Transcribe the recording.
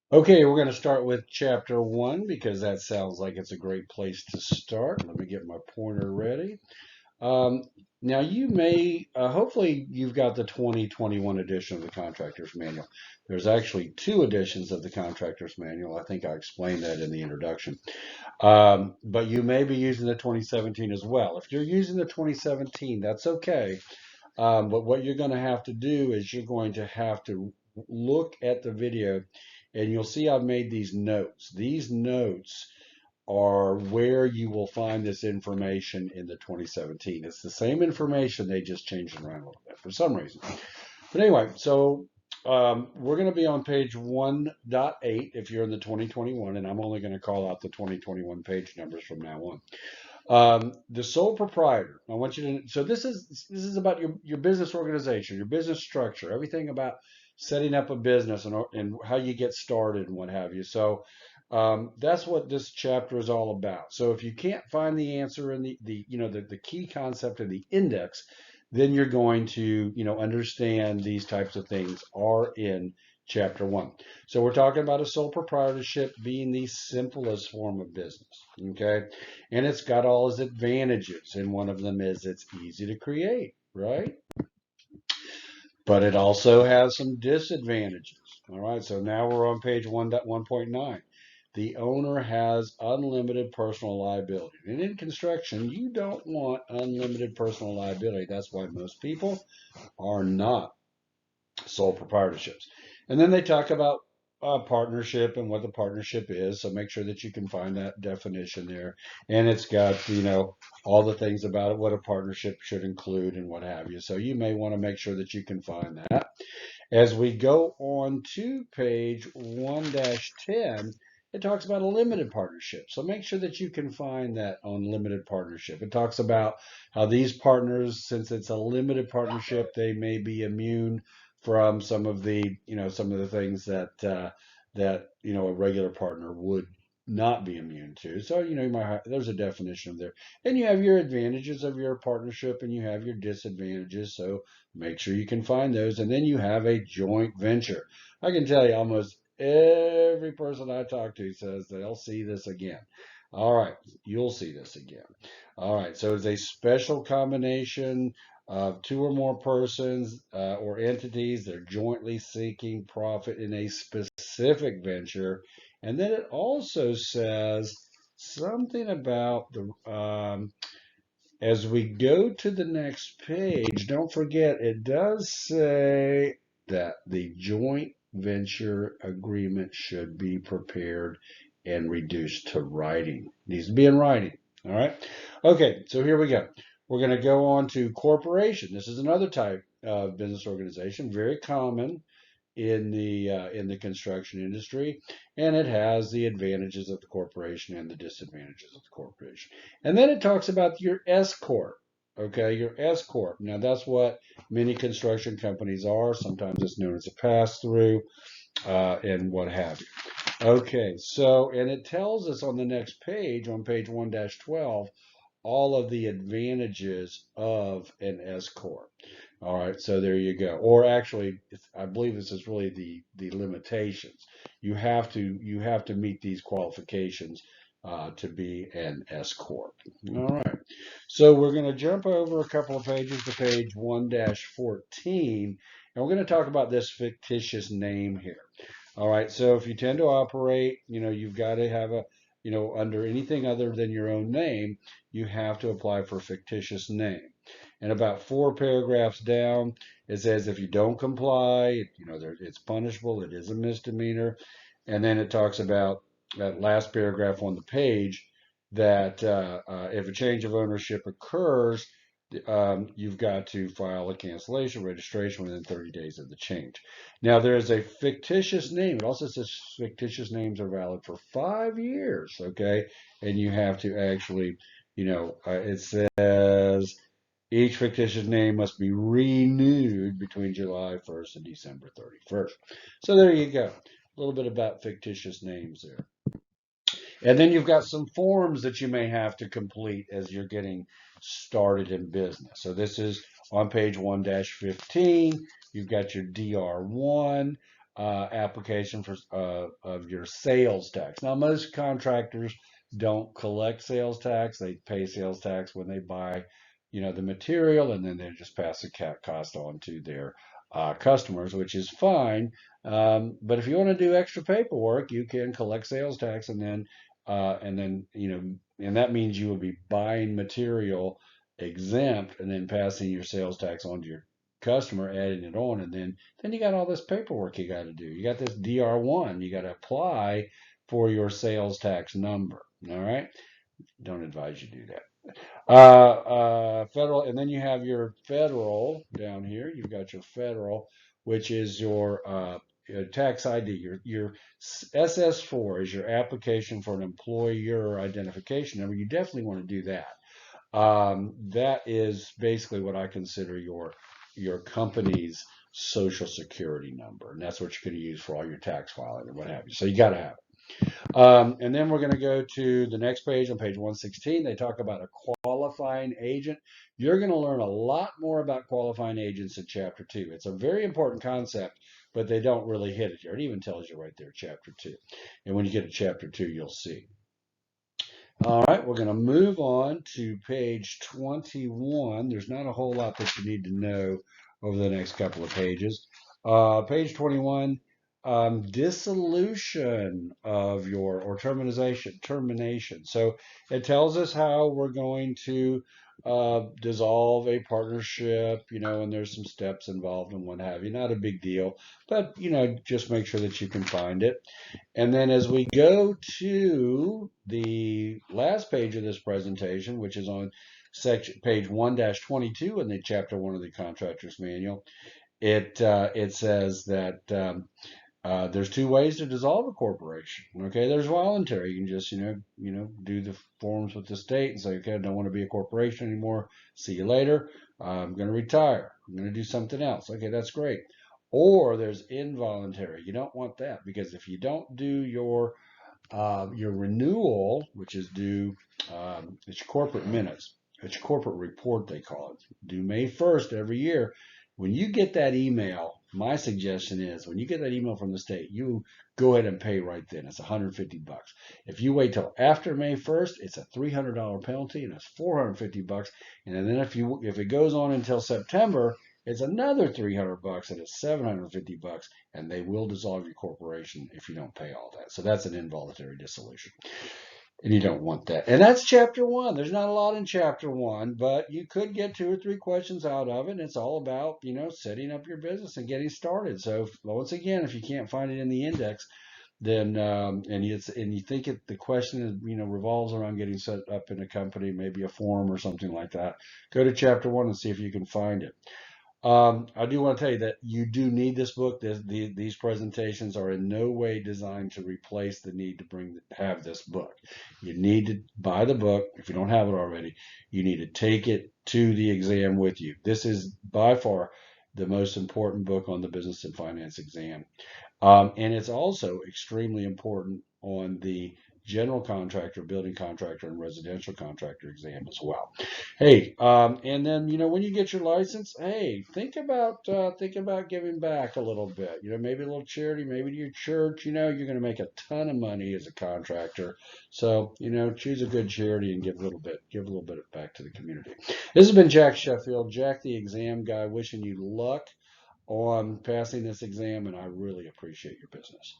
Okay, we're going to start with chapter one because that sounds like it's a great place to start. Let me get my pointer ready. Um, Now, you may, hopefully, you've got the 2021 edition of the Contractor's Manual. There's actually two editions of the Contractor's Manual. I think I explained that in the introduction. But you may be using the 2017 as well. If you're using the 2017, that's okay. But what you're going to have to do is you're going to have to look at the video and you'll see I've made these notes. These notes are where you will find this information in the 2017. It's the same information, they just changed it around a little bit for some reason. But anyway, so we're going to be on page 1.8 if you're in the 2021, and I'm only going to call out the 2021 page numbers from now on. The sole proprietor. I want you to. So this is about your business organization, your business structure, everything about setting up a business and how you get started and what have you. So that's what this chapter is all about. So if you can't find the answer in the key concept of the index, then you're going to understand these types of things are in chapter one. So we're talking about a sole proprietorship being the simplest form of business. Okay. And it's got all its advantages. And one of them is it's easy to create, right? But it also has some disadvantages. All right, so now we're on page 1.1.9. The owner has unlimited personal liability. And in construction, you don't want unlimited personal liability. That's why most people are not sole proprietorships. And then they talk about partnership and what the partnership is. So make sure that you can find that definition there. And it's got, all the things about it, what a partnership should include and what have you. So you may want to make sure that you can find that. As we go on to page 1-10, it talks about a limited partnership. So make sure that you can find that on limited partnership. It talks about how these partners, since it's a limited partnership, they may be immune from some of the things that a regular partner would not be immune to. So there's a definition there, and you have your advantages of your partnership, and you have your disadvantages. So make sure you can find those, and then you have a joint venture. I can tell you, almost every person I talk to says they'll see this again. All right, you'll see this again. All right, so it's a special combination of two or more persons or entities. They're jointly seeking profit in a specific venture. And then it also says something about as we go to the next page, don't forget it does say that the joint venture agreement should be prepared and reduced to writing. It needs to be in writing. All right. Okay, so here we go. We're going to go on to corporation. This is another type of business organization, very common in the construction industry, and it has the advantages of the corporation and the disadvantages of the corporation. And then it talks about your S corp. Okay, your S corp. Now that's what many construction companies are. Sometimes it's known as a pass through, and what have you. Okay, so and it tells us on the next page, on page 1-12, all of the advantages of an S corp. All right, so there you go. Or actually, I believe this is really the limitations. You have to meet these qualifications to be an S corp. All right, so we're going to jump over a couple of pages to page 1-14, and we're going to talk about this fictitious name here. All right, so if you tend to operate, you've got to have under anything other than your own name, you have to apply for a fictitious name. And about 4 paragraphs down, it says if you don't comply, it's punishable. It is a misdemeanor. And then it talks about that last paragraph on the page that if a change of ownership occurs, you've got to file a cancellation registration within 30 days of the change. Now, there is a fictitious name. It also says fictitious names are valid for 5 years, okay? And you have to actually, it says each fictitious name must be renewed between July 1st and December 31st. So there you go. A little bit about fictitious names there. And then you've got some forms that you may have to complete as you're getting started in business. So this is on page 1-15. You've got your DR1. application for of your sales tax. Now, most contractors don't collect sales tax. They pay sales tax when they buy, the material, and then they just pass the cost on to their customers, which is fine. But if you want to do extra paperwork, you can collect sales tax, and that means you will be buying material exempt and then passing your sales tax on to your customer, adding it on, and then you got all this paperwork you got to do. You got this DR1. You got to apply for your sales tax number. All right. Don't advise you do that. Federal, and then you have your federal down here. You've got your federal, which is your tax ID. Your SS4 is your application for an employer identification number. You definitely want to do that. That is basically what I consider your company's social security number, and that's what you're going to use for all your tax filing and what have you. So you got to have it. And then we're going to go to the next page on page 116. They talk about a qualifying agent. You're going to learn a lot more about qualifying agents in chapter 2. It's a very important concept, but they don't really hit it here. It even tells you right there, chapter 2. And when you get to chapter 2, you'll see. All right, we're going to move on to page 21. There's not a whole lot that you need to know over the next couple of pages. Page 21, dissolution of or termination. So it tells us how we're going to dissolve a partnership, and there's some steps involved and what have you. Not a big deal, but, just make sure that you can find it. And then as we go to the last page of this presentation, which is on page 1-22 in the chapter 1 of the contractor's manual, it says that there's 2 ways to dissolve a corporation. Okay, there's voluntary. You can just do the forms with the state and say, okay, I don't want to be a corporation anymore. See you later. I'm going to retire. I'm going to do something else. Okay, that's great. Or there's involuntary. You don't want that, because if you don't do your renewal, which is due, it's your corporate minutes, it's your corporate report, they call it, due May 1st every year. When you get that email, my suggestion is when you get that email from the state, you go ahead and pay right then. It's $150. If you wait till after May 1st, it's a $300 penalty, and it's $450. And then if it goes on until September, it's another $300, and it's $750, and they will dissolve your corporation if you don't pay all that. So that's an involuntary dissolution, and you don't want that. And that's chapter 1. There's not a lot in chapter 1, but you could get 2 or 3 questions out of it. And it's all about, setting up your business and getting started. So once again, if you can't find it in the index, then and you think the question is, revolves around getting set up in a company, maybe a form or something like that, go to chapter 1 and see if you can find it. I do want to tell you that you do need this book. These presentations are in no way designed to replace the need to have this book. You need to buy the book. If you don't have it already, you need to take it to the exam with you. This is by far the most important book on the business and finance exam. And it's also extremely important on the general contractor, building contractor, and residential contractor exam as well. Hey, and then when you get your license, hey, think about giving back a little bit. Maybe a little charity, maybe to your church. You're going to make a ton of money as a contractor, so choose a good charity and give a little bit back to the community. This has been Jack Sheffield, Jack the Exam Guy, wishing you luck on passing this exam, and I really appreciate your business.